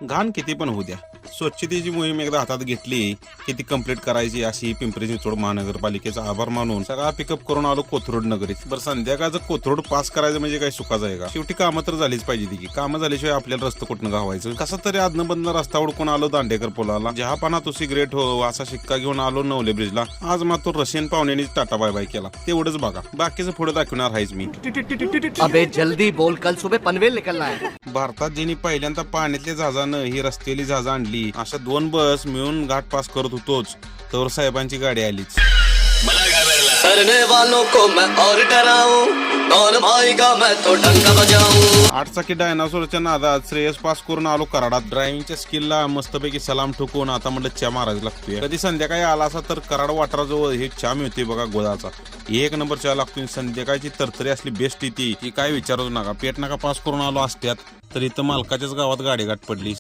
घाण किती पण होऊ द्या, स्वच्छतेची मोहीम एकदा हातात घेतली की ती कंप्लीट करायची, अशी पिंपरी चिंचवड महानगरपालिकेचा आभार मानून सगळा पिकअप करून आलो कोथरूड नगरीत. बरं, संध्याकाळचं कोथरूड पास करायचं म्हणजे काय सुखाचं आहे का? शेवटी कामं तर झालीच पाहिजे. ती कामं झाल्याशिवाय आपल्याला रस्ता कुठनं गावायचं? कसा तरी आदनं बंद रस्ता उडकून आलो दांडेकर पुलाला. जहापाना तो सिगरेट हो असा शिक्का घेऊन आलो नवले ब्रिजला. आज मात्र रशियन पाहुण्यांनी टाटा बाय बाय केला. तेवढंच बघा, बाकीचं पुढे दाखवणार आहेच मी. अबे जल्दी बोल, कल सुबह पनवेल निकलना है. भारतात ज्यांनी पहिल्यांदा पाण्यातल्या जहाजानं ही रस्त्याली जहाज आणली, अशा 2 बस मिळून घाट पास करत होतोच तर साहेबांची गाडी आलीच. करने वालों को मैं और डराऊं, कौन भाईगा मैं तो डंका बजाऊं. 8 चाकी डायनासोरच्या नादात श्रेयस पास करून आलो कराडात. ड्रायव्हिंगच्या स्किलला मस्तपैकी सलाम ठोकून आता म्हणलं चहा मारायला लागतोय. कधी संध्याकाळी आला असा तर कराड वाटाराजवळ हे चहा मिळतोय बघा गोदाचा. 1 नंबर चहा लागतोय. संध्याकाळची तरतरी असली बेस्ट येते की काय विचारूच नका. पेट नका पास करून आलो असत्यात तर इथं मालकाच्याच गावात गाडी गाठ पडली.